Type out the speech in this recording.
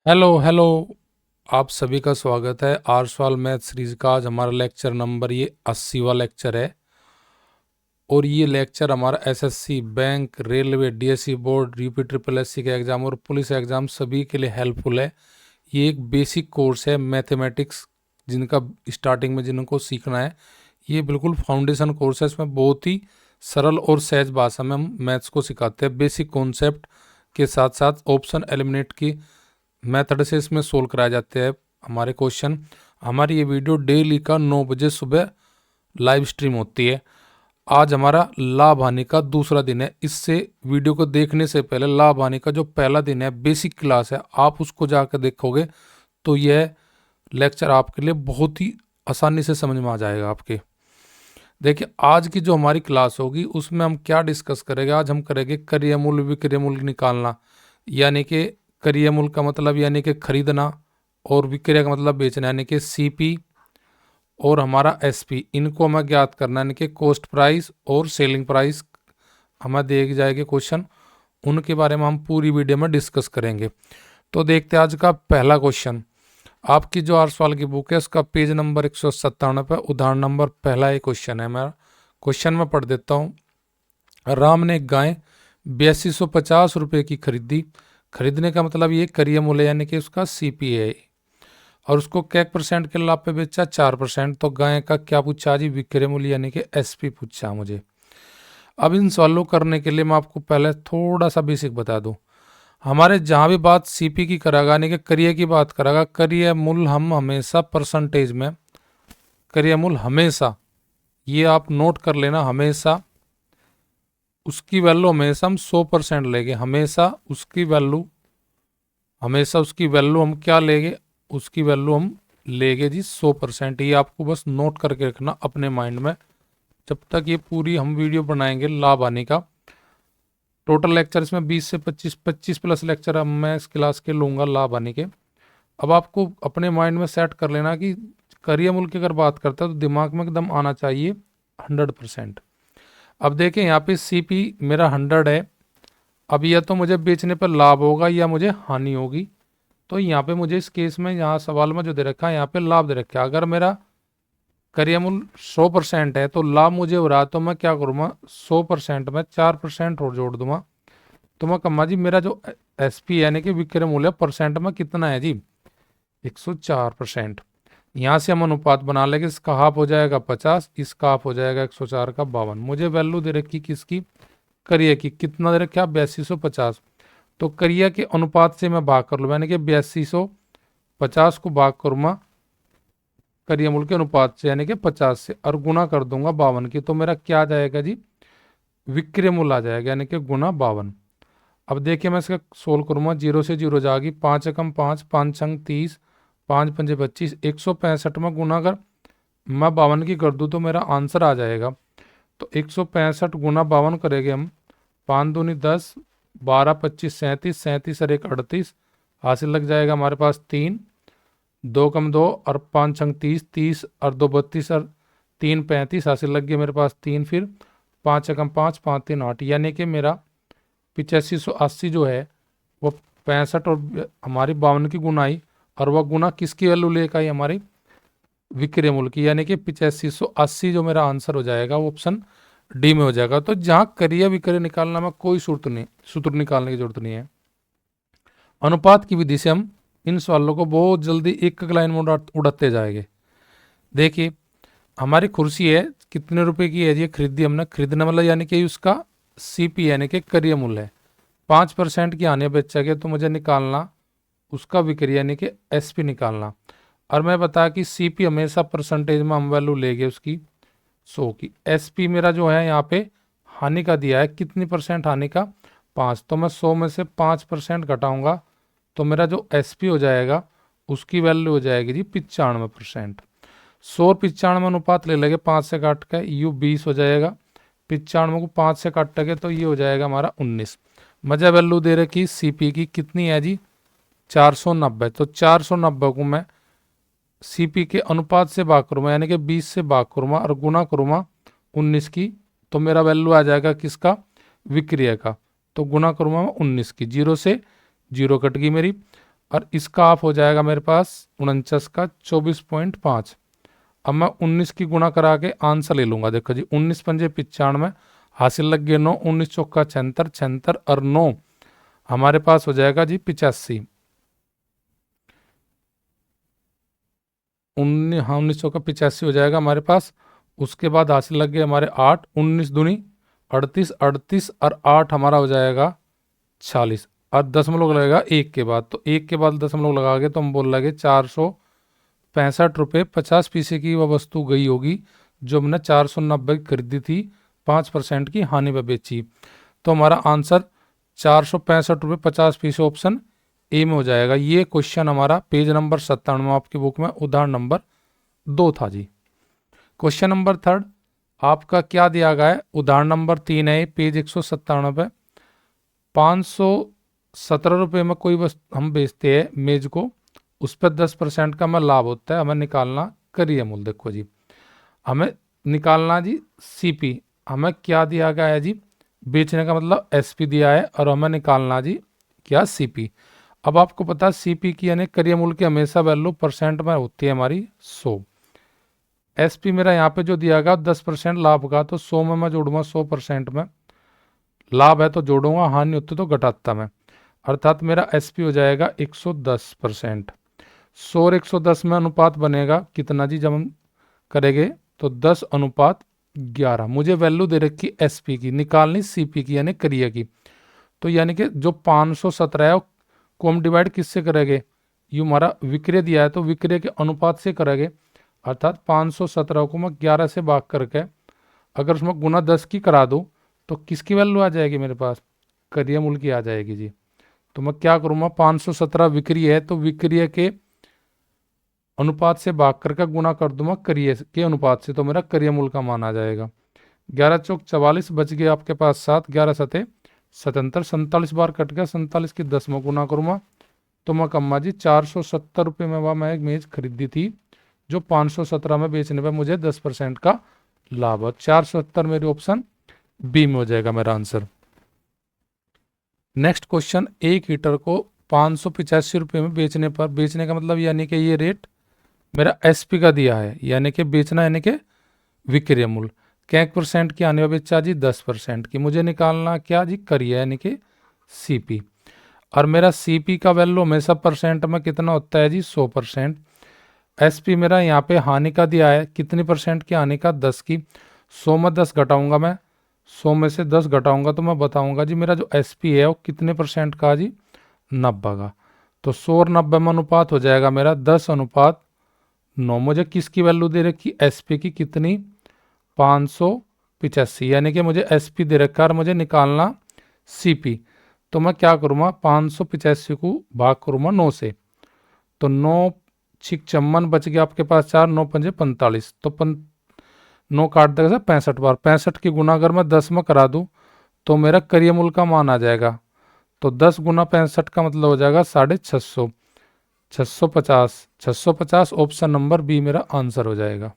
Hello hello. आप सभी का स्वागत है आर सवाल मैथ सीरीज का। आज हमारा लेक्चर नंबर ये 80वां लेक्चर है और ये लेक्चर हमारा SSC, bank, railway, DSC board, UP triple SC के एग्जाम और पुलिस एग्जाम सभी के लिए हेल्पफुल है। ये एक बेसिक कोर्स है मैथमेटिक्स, जिनका स्टार्टिंग में जिनको सीखना है ये बिल्कुल फाउंडेशन कोर्स है। इसमें बहुत ही सरल और सहज भाषा में हम मैथ्स को सिखाते हैं। बेसिक कॉन्सेप्ट के साथ साथ ऑप्शन एलिमिनेट की मेथड से इसमें सोल्व कराए जाते हैं हमारे क्वेश्चन। हमारी ये वीडियो डेली का 9 बजे सुबह लाइव स्ट्रीम होती है। आज हमारा लाभ हानि का दूसरा दिन है। इससे वीडियो को देखने से पहले लाभ हानि का जो पहला दिन है, बेसिक क्लास है, आप उसको जाकर देखोगे तो यह लेक्चर आपके लिए बहुत ही आसानी से समझ में आ जाएगा आपके। देखिए, आज की जो हमारी क्लास होगी उसमें हम क्या डिस्कस करेंगे। आज हम करेंगे क्रय मूल्य विक्रय मूल्य निकालना, यानी कि क्रय मूल्य का मतलब यानी कि खरीदना और विक्रय का मतलब बेचना, यानी कि सीपी और हमारा एसपी। इनको हमें ज्ञात करना, यानी कि कॉस्ट प्राइस और सेलिंग प्राइस हमें दिए जाएंगे क्वेश्चन। उनके बारे में हम पूरी वीडियो में डिस्कस करेंगे। तो देखते हैं आज का पहला क्वेश्चन। आपकी जो आर सवाल की बुक है उसका पेज नंबर 197 पर उदाहरण नंबर पहला ये क्वेश्चन है। मैं क्वेश्चन में पढ़ देता हूँ। राम ने एक गाय 8250 रुपये की खरीदी। खरीदने का मतलब ये क्रय मूल्य यानी कि उसका सीपी है, और उसको क्या परसेंट के लाभ पे बेचा, 4%। तो गाय का क्या पूछा जी, विक्रय मूल्य यानी कि एसपी पूछा मुझे। अब इन सवालों करने के लिए मैं आपको पहले थोड़ा सा बेसिक बता दूं। हमारे जहां भी बात सीपी की करागा यानी कि क्रय की बात करागा, क्रय मूल्य हम हमेशा परसेंटेज में, क्रय मूल्य हमेशा, ये आप नोट कर लेना, हमेशा उसकी वैल्यू हमेशा हम 100% लेंगे। हमेशा उसकी वैल्यू, हमेशा उसकी वैल्यू हम क्या लेंगे, उसकी वैल्यू हम लेंगे जी 100%। ये आपको बस नोट करके रखना अपने माइंड में। जब तक ये पूरी हम वीडियो बनाएंगे लाभ आने का, टोटल लेक्चर इसमें 20 से 25 प्लस लेक्चर अब मैं इस क्लास के लूंगा लाभ आने के। अब आपको अपने माइंड में सेट कर लेना कि क्रय मूल्य की अगर बात करता है तो दिमाग में एकदम आना चाहिए 100%। अब देखें यहाँ पे सीपी मेरा 100 है। अब यह तो मुझे बेचने पर लाभ होगा या मुझे हानि होगी। तो यहाँ पे मुझे इस केस में, यहाँ सवाल में जो दे रखा है यहाँ पे लाभ दे रखा है। अगर मेरा क्रय मूल्य 100% है तो लाभ मुझे हो रहा है, तो मैं क्या करूँगा, 100% में 4% और जोड़ दूंगा। तो मैं कहूँगा जी मेरा जो एसपी यानी कि विक्रय मूल्य परसेंट में कितना है जी, 104%। यहाँ से हम अनुपात बना लेंगे। इसका हाफ हो जाएगा 50, इसका हाफ हो जाएगा 104 का 52। मुझे वैल्यू दे रखी किसकी, क्रय की। कितना दे रखा, 8250। तो क्रय के अनुपात से मैं भाग कर लूँ, यानी कि 8250 को भाग करूँगा क्रय मूल्य के अनुपात से यानी कि 50 से, और गुना कर दूंगा 52 की। तो मेरा क्या आ जाएगा जी, विक्रय मूल्य आ जाएगा, यानी कि गुना 52। अब देखिए मैं इसका सोल्व करूंगा। 0 से 0 जाएगी, 5 एकम 5, 5 छंग 30, 5 पंजे 25, 165 में गुना अगर मैं 52 की कर दूं तो मेरा आंसर आ जाएगा। तो 165 गुना 52 करेंगे हम, 5 दूनी 10, 12 25 37, 37 और 1 38, हासिल लग जाएगा हमारे पास 3, 2 कम 2 और 5 छंग 30, 30 और 2 32 और 3 35, हासिल लग गया मेरे पास 3। फिर 5 एकम 5, 5 3 8, यानी कि मेरा 8580 जो है वो 65 और हमारी 52 की गुनाई, और वह गुना किसकी वैल्यू लेकर आई, हमारी विक्रय मूल्य की, यानी कि 8580 जो मेरा आंसर हो जाएगा वो ऑप्शन डी में हो जाएगा। तो जहाँ क्रय विक्रय निकालना में कोई सूत्र निकालने की जरूरत नहीं है। अनुपात की विधि से हम इन सवालों को बहुत जल्दी एक एक लाइन में उड़ाते जाएंगे। देखिए हमारी कुर्सी है, कितने रुपए की है, ये खरीदी हमने। खरीदने वाला यानी कि उसका सीपी यानी कि क्रय मूल्य है। 5% की हानि बेचा गया तो मुझे निकालना उसका विक्रय यानी कि एसपी निकालना। और मैं बता कि सीपी हमेशा परसेंटेज में हम वैल्यू लेंगे उसकी 100 की। एसपी मेरा जो है यहाँ पे हानि का दिया है, कितनी परसेंट हानि का, 5। तो मैं 100 में से 5% घटाऊंगा तो मेरा जो एसपी हो जाएगा उसकी वैल्यू हो जाएगी जी 95%। 100 और 95 अनुपात ले लेंगे, 5 से काट के यू 20 हो जाएगा। 95 को 5 से काटेंगे तो ये हो जाएगा हमारा 19। मजा वैल्यू दे रखी सीपी की कितनी है जी, 490। तो 490 को मैं सीपी के अनुपात से भाग करूँगा, यानी कि 20 से भाग करूँगा और गुना करूँगा 19 की। तो मेरा वैल्यू आ जाएगा किसका, विक्रय का। तो गुना करूँगा मैं 19 की, 0 से 0 कट गई मेरी। और इसका आप हो जाएगा मेरे पास 49 का 24.5। अब मैं 19 की गुणा करा के आंसर ले लूंगा। देखो जी 19 पंजे 95, हासिल लग गए 9, 19 चौका 76, 76 और 9 हमारे पास हो जाएगा जी 85। 19 चौका 85 हो जाएगा हमारे पास। उसके बाद हासिल लग गए हमारे 8, 19 दूनी 38, 38 और 8 हमारा हो जाएगा 46 और दशमलव लगेगा एक के बाद। तो एक के बाद दशमलव लगा के तो हम बोल लगे 465 रुपये 50 पैसे की वह वस्तु गई होगी जो हमने 490 की खरीदी थी, 5% की हानि पर बेची। तो हमारा आंसर 465 रुपये 50 पैसे ऑप्शन ए में हो जाएगा। ये क्वेश्चन हमारा पेज नंबर 97 आपकी बुक में उदाहरण नंबर 2 था जी। क्वेश्चन नंबर 3 आपका क्या दिया गया है? उदाहरण नंबर 3 है पेज 197 पे। 517 रुपये में कोई वस्तु हम बेचते हैं मेज को, उस पर 10% का हमें लाभ होता है। हमें निकालना करिए मूल। देखो जी हमें निकालना जी सीपी। हमें क्या दिया गया है जी? बेचने का मतलब एसपी दिया है और हमें निकालना जी क्या? सीपी। अब आपको पता है सीपी की यानी करिए मूल की हमेशा वैल्यू परसेंट में होती है हमारी 100। एसपी मेरा यहाँ पे जो दिया गया 10% लाभ का, तो 100 में मैं जोड़ूंगा 100% में। लाभ है तो जोड़ूंगा, हानि होती तो घटाता मैं। अर्थात मेरा एसपी हो जाएगा 110%। 100 और 110 में अनुपात बनेगा कितना जी? जब हम करेंगे तो 10:11। मुझे वैल्यू दे रखी एसपी की, निकालनी सीपी की यानी करिए की। तो यानी कि जो 517 है को हम डिवाइड किससे करेंगे? ये हमारा विक्रय दिया है तो विक्रय के अनुपात से करेंगे। अर्थात 517 को मैं 11 से भाग करके अगर उसमें गुना 10 की करा दूँ तो किसकी वैल्यू आ जाएगी मेरे पास? करिए मूल की आ जाएगी जी। तो मैं क्या करूँगा? 517 विक्रय है तो विक्रय के अनुपात से भाग करके गुना कर दूंगा करिए के अनुपात से, तो मेरा करिए मूल का मान आ जाएगा। 11 चौक 44 बच गए आपके पास 7, 11 सते 77, 47 बार कट गया, 47 की 10 में गुना करूँगा तो मैं कम्मा जी 470 रुपये में वह मैं एक मेज खरीदी थी जो 517 में बेचने पर मुझे 10% का लाभ है। 470 मेरी ऑप्शन बी में हो जाएगा मेरा आंसर। नेक्स्ट क्वेश्चन, एक हीटर को 585 रुपये में बेचने पर, बेचने का मतलब यानी कि ये रेट मेरा एसपी का दिया है, यानी कि बेचना यानी कि विक्रय मूल्य क्या % की आने वाली बेचा जी? 10% की। मुझे निकालना क्या जी? करिए यानी कि सीपी। और मेरा सीपी का वैल्यू हमेशा परसेंट में कितना होता है जी? 100%। एसपी मेरा यहाँ पे हानि का दिया है, कितनी % की हानि का? 10 की। 100 में 10 घटाऊंगा मैं, 100 में से 10 घटाऊंगा तो मैं बताऊंगा जी मेरा जो एसपी है वो कितने % का जी? 90 का। तो 100 और 90 में अनुपात हो जाएगा मेरा 10:9। मुझे किसकी वैल्यू दे रखी? एसपी की कितनी? 585, यानी कि मुझे एसपी दे रखा है और मुझे निकालना सीपी। तो मैं क्या करूँगा? 585 को भाग करूँगा 9 से, तो 9 छिक 54 बच गया आपके पास 4, 9 पंजे 45, तो 9 काट देगा 65 बार। 65 की गुना अगर मैं 10 में करा दूँ तो मेरा करिए मूल का मान आ जाएगा। तो 10 गुना 65 का मतलब हो जाएगा 650, 650 ऑप्शन नंबर बी मेरा आंसर हो जाएगा।